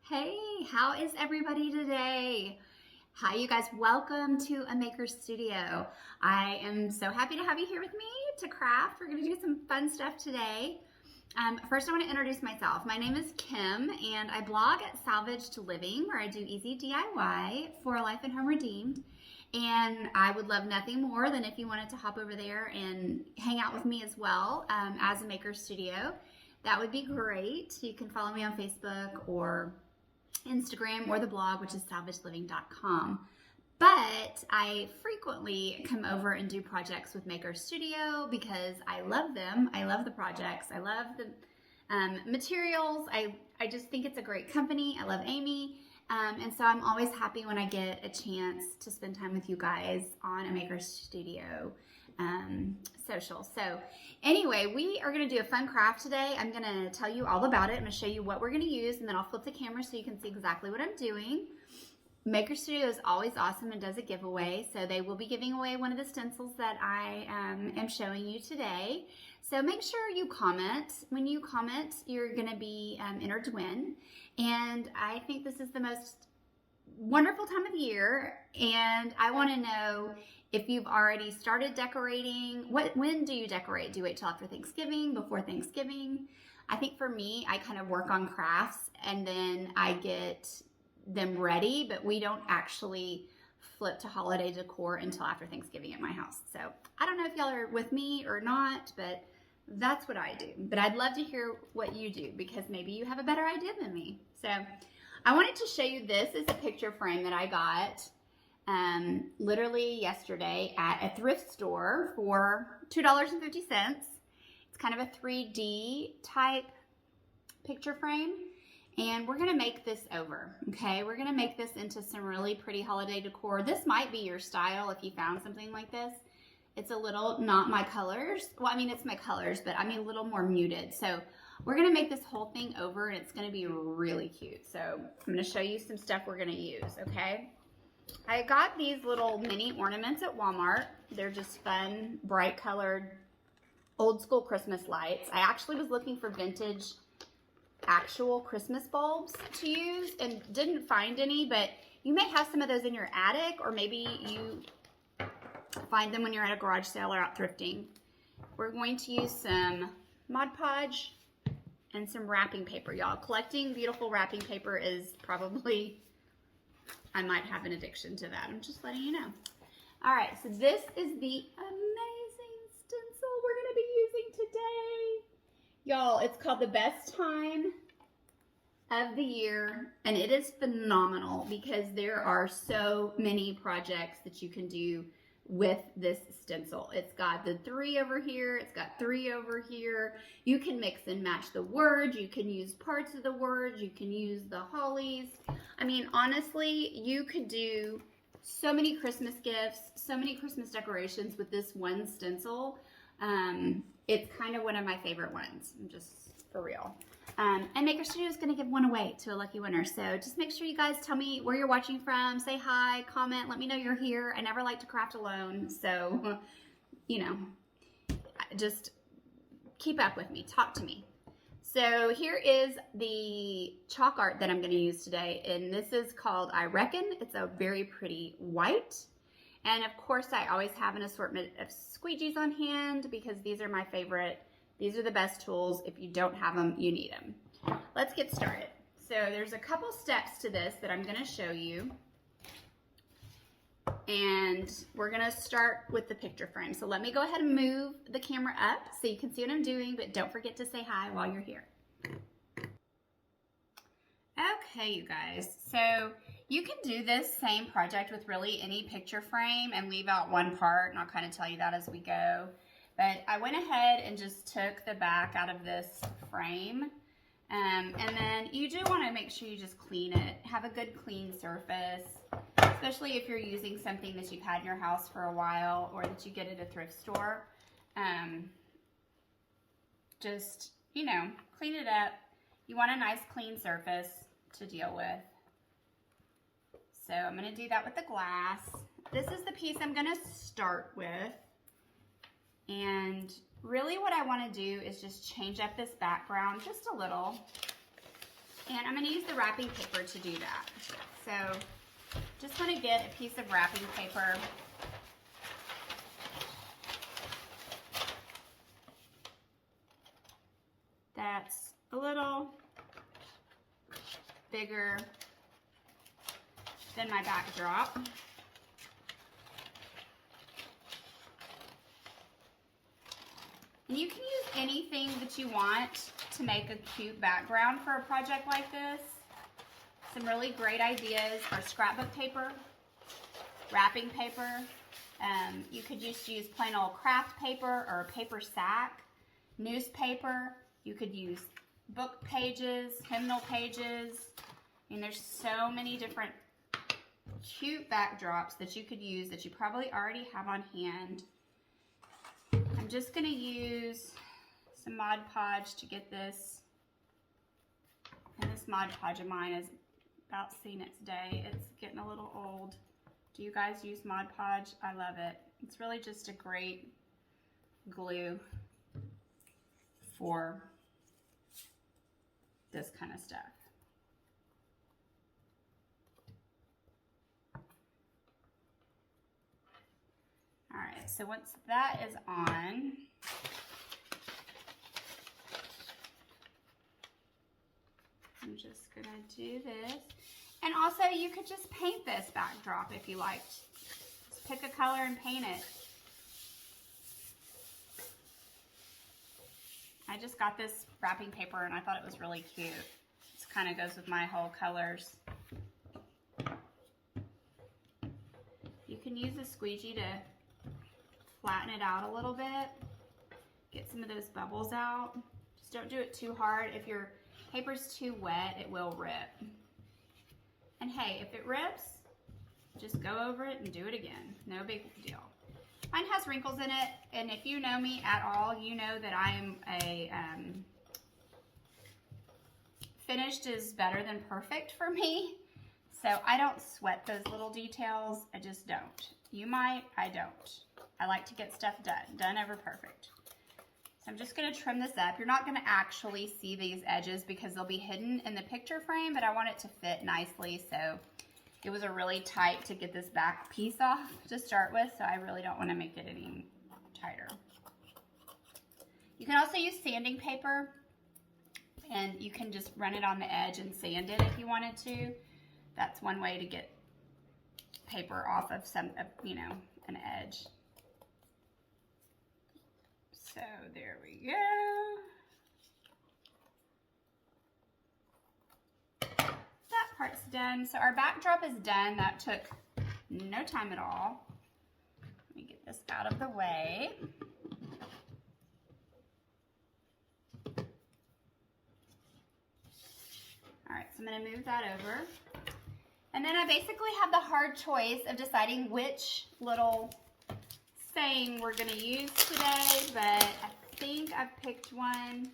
Hey, how is everybody today? Hi, you guys. Welcome to a maker studio. I am so happy to have you here with me to craft. We're going to do some fun stuff today. First, I want to introduce myself. My name is Kim, and I blog at Salvaged Living, where I do easy DIY for Life and Home Redeemed. And I would love nothing more than if you wanted to hop over there and hang out with me as well as a maker studio. That would be great. You can follow me on Facebook or Instagram or the blog, which is salvagedliving.com. But I frequently come over and do projects with Maker Studio because I love them. I love the projects. I love the materials. I just think it's a great company. I love Amy. And so I'm always happy when I get a chance to spend time with you guys on a Maker Studio social. So anyway, we are going to do a fun craft today. I'm going to tell you all about it. I'm going to show you what we're going to use, and then I'll flip the camera so you can see exactly what I'm doing. Maker Studio is always awesome and does a giveaway, so they will be giving away one of the stencils that I am showing you today. So make sure you comment. When you comment, you're going to be entered to win. And I think this is the most wonderful time of the year, and I want to know if you've already started decorating. When do you decorate? Do you wait till after Thanksgiving, before Thanksgiving? I think for me, I kind of work on crafts and then I get them ready, but we don't actually flip to holiday decor until after Thanksgiving at my house. So I don't know if y'all are with me or not, but that's what I do. But I'd love to hear what you do because maybe you have a better idea than me. So I wanted to show you, this is a picture frame that I got literally yesterday at a thrift store for $2.50. It's kind of a 3D type picture frame, and we're gonna make this over, okay? We're gonna make this into some really pretty holiday decor. This might be your style if you found something like this. It's a little not my colors. Well, I mean, it's my colors, but I mean a little more muted. So we're gonna make this whole thing over and it's gonna be really cute. So I'm gonna show you some stuff we're gonna use, okay? I got these little mini ornaments at Walmart. They're just fun, bright colored, old school Christmas lights. I actually was looking for vintage, actual Christmas bulbs to use and didn't find any, but you may have some of those in your attic, or maybe you find them when you're at a garage sale or out thrifting. We're going to use some Mod Podge and some wrapping paper, y'all. Collecting beautiful wrapping paper is probably, I might have an addiction to that. I'm just letting you know. All right, so this is the amazing stencil we're gonna be using today. Y'all, it's called The Best Time of the Year, and it is phenomenal because there are so many projects that you can do with this stencil. It's got the 3 over here, it's got 3 over here. You can mix and match the words, you can use parts of the words, you can use the hollies. I mean, honestly, you could do so many Christmas gifts, so many Christmas decorations with this one stencil. It's kind of one of my favorite ones, just for real. And Maker Studio is going to give one away to a lucky winner. So just make sure you guys tell me where you're watching from. Say hi, comment, let me know you're here. I never like to craft alone. So, you know, just keep up with me. Talk to me. So here is the chalk art that I'm going to use today. And this is called I Reckon. It's a very pretty white. And of course, I always have an assortment of squeegees on hand because these are my favorite. These are the best tools. If you don't have them, you need them. Let's get started. So there's a couple steps to this that I'm going to show you. And we're going to start with the picture frame. So let me go ahead and move the camera up so you can see what I'm doing, but don't forget to say hi while you're here. Okay, you guys. So you can do this same project with really any picture frame and leave out one part, and I'll kind of tell you that as we go. But I went ahead and just took the back out of this frame. And then you do want to make sure you just clean it. Have a good clean surface, especially if you're using something that you've had in your house for a while or that you get at a thrift store. Just, you know, clean it up. You want a nice clean surface to deal with. So I'm going to do that with the glass. This is the piece I'm going to start with. And really what I want to do is just change up this background just a little. And And I'm going to use the wrapping paper to do that. So just want to get a piece of wrapping paper. That's a little bigger than my backdrop. And you can use anything that you want to make a cute background for a project like this. Some really great ideas are scrapbook paper, wrapping paper. You could just use plain old craft paper or a paper sack, newspaper. You could use book pages, hymnal pages. I mean, there's so many different cute backdrops that you could use that you probably already have on hand. I'm just going to use some Mod Podge to get this. And this Mod Podge of mine is about seen its day. It's getting a little old. Do you guys use Mod Podge? I love it. It's really just a great glue for this kind of stuff. All right, so once that is on, I'm just gonna do this. And also you could just paint this backdrop if you liked. Just pick a color and paint it. I just got this wrapping paper and I thought it was really cute. This kind of goes with my whole colors. You can use a squeegee to flatten it out a little bit. Get some of those bubbles out. Just don't do it too hard. If your paper's too wet, it will rip. And hey, if it rips, just go over it and do it again. No big deal. Mine has wrinkles in it, and if you know me at all, you know that I am a finished is better than perfect for me. So I don't sweat those little details. I just don't. You might, I don't. I like to get stuff done over perfect. So I'm just going to trim this up. You're not going to actually see these edges because they'll be hidden in the picture frame, but I want it to fit nicely. So it was a really tight to get this back piece off to start with, so I really don't want to make it any tighter. You can also use sanding paper, and you can just run it on the edge and sand it if you wanted to. That's one way to get paper off of some, you know, an edge. So there we go. That part's done. So our backdrop is done. That took no time at all. Let me get this out of the way. All right, so I'm going to move that over. And then I basically have the hard choice of deciding which little saying we're going to use today, but I think I've picked one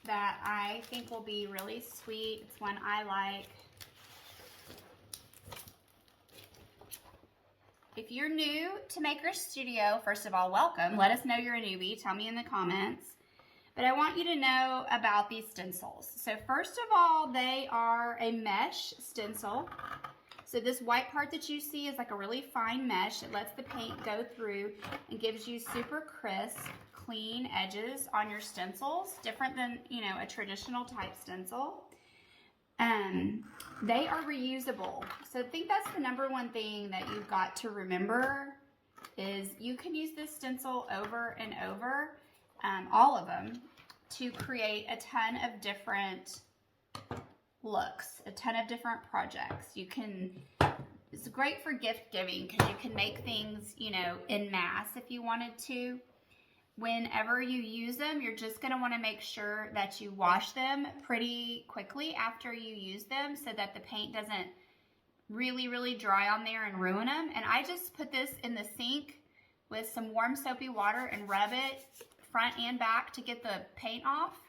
that I think will be really sweet. It's one I like. If you're new to Maker Studio, first of all, welcome. Let us know you're a newbie. Tell me in the comments. But I want you to know about these stencils. So first of all, they are a mesh stencil. So this white part that you see is like a really fine mesh. It lets the paint go through and gives you super crisp, clean edges on your stencils, different than, you know, a traditional type stencil. They are reusable. So I think that's the number one thing that you've got to remember is you can use this stencil over and over, all of them, to create a ton of different looks, a ton of different projects. You can, it's great for gift giving because you can make things, you know, en masse if you wanted to. Whenever you use them, you're just going to want to make sure that you wash them pretty quickly after you use them so that the paint doesn't really dry on there and ruin them. And I just put this in the sink with some warm soapy water and rub it front and back to get the paint off,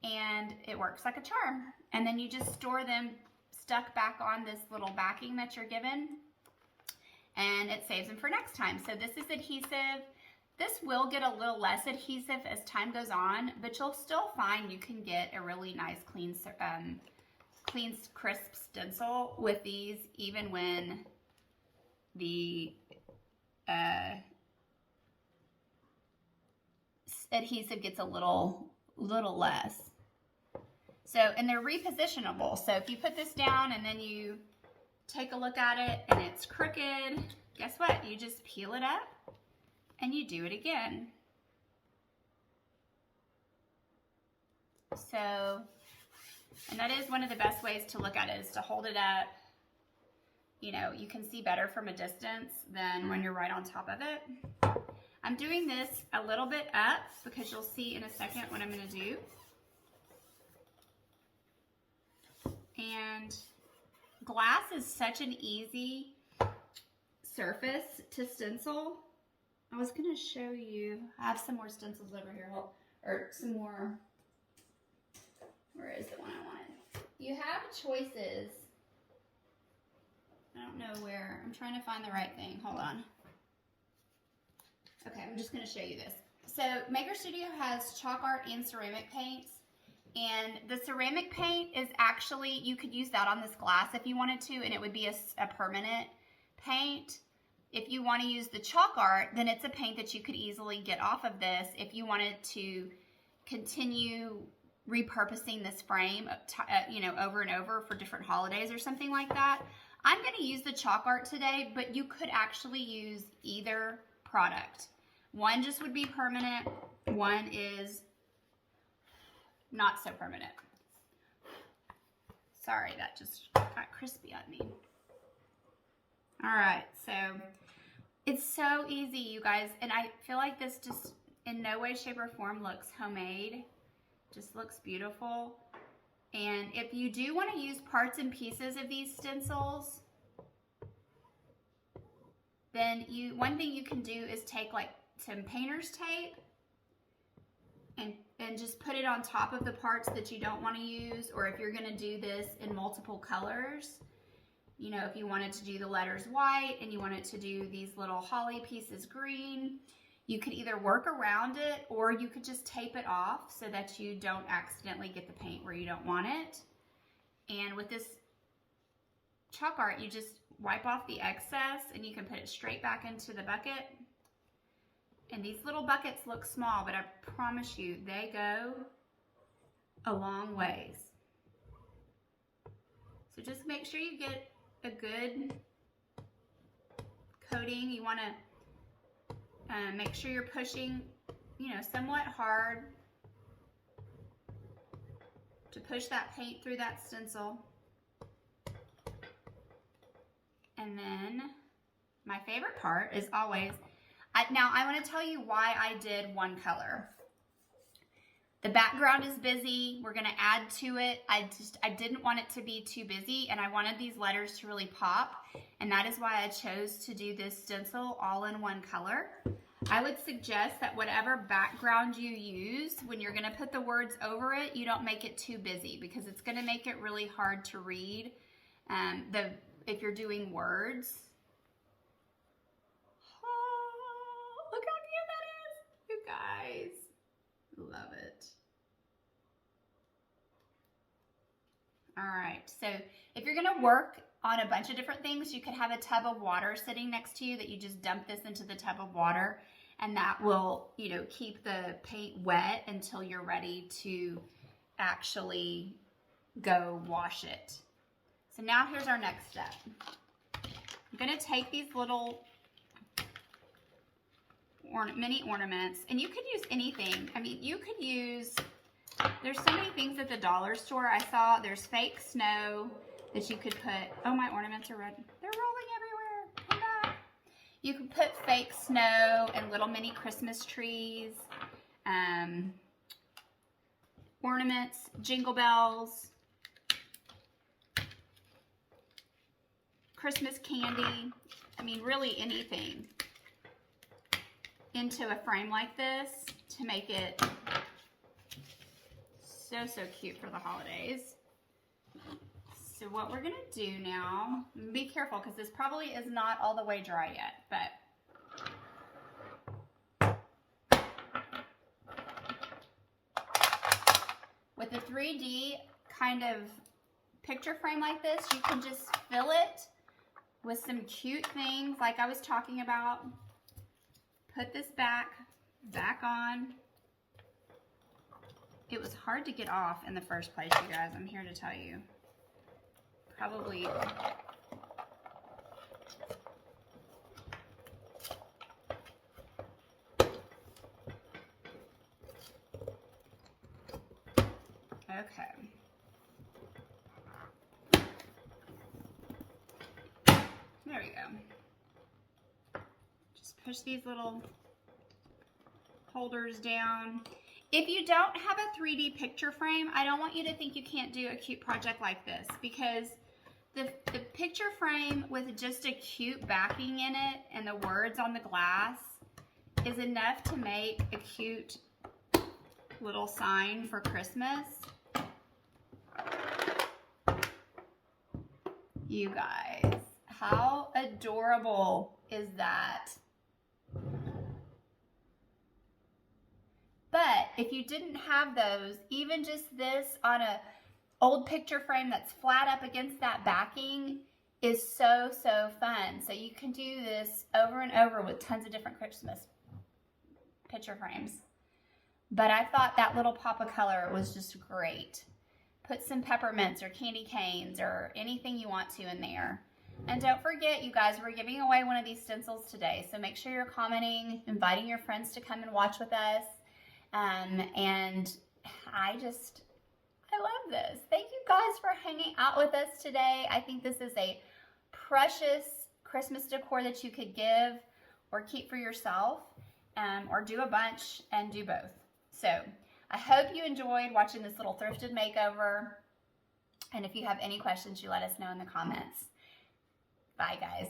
and it works like a charm. And then you just store them stuck back on this little backing that you're given, and it saves them for next time. So this is adhesive. This will get a little less adhesive as time goes on, but you'll still find you can get a really nice clean, crisp stencil with these, even when the adhesive gets a little less. So, and they're repositionable. So if you put this down and then you take a look at it and it's crooked, guess what? You just peel it up and you do it again. So, and that is one of the best ways to look at it, is to hold it up. You know, you can see better from a distance than when you're right on top of it. I'm doing this a little bit up because you'll see in a second what I'm going to do. And glass is such an easy surface to stencil. I was going to show you, I have some more stencils over here, or some more, where is the one I wanted? You have choices. I don't know where, I'm trying to find the right thing, hold on. Okay, I'm just going to show you this. So Maker Studio has ChalkArt and ceramic paints. And the ceramic paint is actually, you could use that on this glass if you wanted to, and it would be a permanent paint. If you want to use the ChalkArt, then it's a paint that you could easily get off of this if you wanted to continue repurposing this frame, you know, over and over for different holidays or something like that. I'm going to use the ChalkArt today, but you could actually use either product. One just would be permanent. One is not so permanent. Sorry, that just got crispy on me. All right, so it's so easy, you guys, and I feel like this just in no way, shape, or form looks homemade. Just looks beautiful. And if you do want to use parts and pieces of these stencils, then one thing you can do is take like some painter's tape and just put it on top of the parts that you don't want to use, or if you're going to do this in multiple colors, you know, if you wanted to do the letters white and you wanted to do these little holly pieces green, you could either work around it or you could just tape it off so that you don't accidentally get the paint where you don't want it. And with this ChalkArt, you just wipe off the excess and you can put it straight back into the bucket. And these little buckets look small, but I promise you, they go a long ways. So just make sure you get a good coating. You want to make sure you're pushing, you know, somewhat hard to push that paint through that stencil. And then my favorite part is always, now I want to tell you why I did one color. The background is busy. We're going to add to it. I didn't want it to be too busy, and I wanted these letters to really pop, and that is why I chose to do this stencil all in one color. I would suggest that whatever background you use, when you're going to put the words over it, you don't make it too busy, because it's going to make it really hard to read if you're doing words. Look how cute that is, you guys. Love it. All right, so if you're gonna work on a bunch of different things, you could have a tub of water sitting next to you that you just dump this into the tub of water, and that will, you know, keep the paint wet until you're ready to actually go wash it. So now here's our next step. I'm gonna take these little mini ornaments, and you could use anything. I mean, you could use, there's so many things at the dollar store. I saw there's fake snow that you could put. Oh, my ornaments are red. They're rolling everywhere. Come back. You could put fake snow and little mini Christmas trees, ornaments, jingle bells, Christmas candy. I mean, really anything into a frame like this to make it so cute for the holidays. So what we're gonna do now, be careful because this probably is not all the way dry yet, but With a 3D kind of picture frame like this, you can just fill it with some cute things like I was talking about. Put this back on. It was hard to get off in the first place, you guys. I'm here to tell you. Probably okay. There we go. Just push these little holders down. If you don't have a 3D picture frame, I don't want you to think you can't do a cute project like this, because the picture frame with just a cute backing in it and the words on the glass is enough to make a cute little sign for Christmas. You guys, how adorable is that? But if you didn't have those, even just this on a old picture frame that's flat up against that backing is so, so fun. So you can do this over and over with tons of different Christmas picture frames. But I thought that little pop of color was just great. Put some peppermints or candy canes or anything you want to in there. And don't forget, you guys, we're giving away one of these stencils today. So make sure you're commenting, inviting your friends to come and watch with us. And I love this. Thank you guys for hanging out with us today. I think this is a precious Christmas decor that you could give or keep for yourself, or do a bunch and do both. So I hope you enjoyed watching this little thrifted makeover. And if you have any questions, you let us know in the comments. Bye, guys.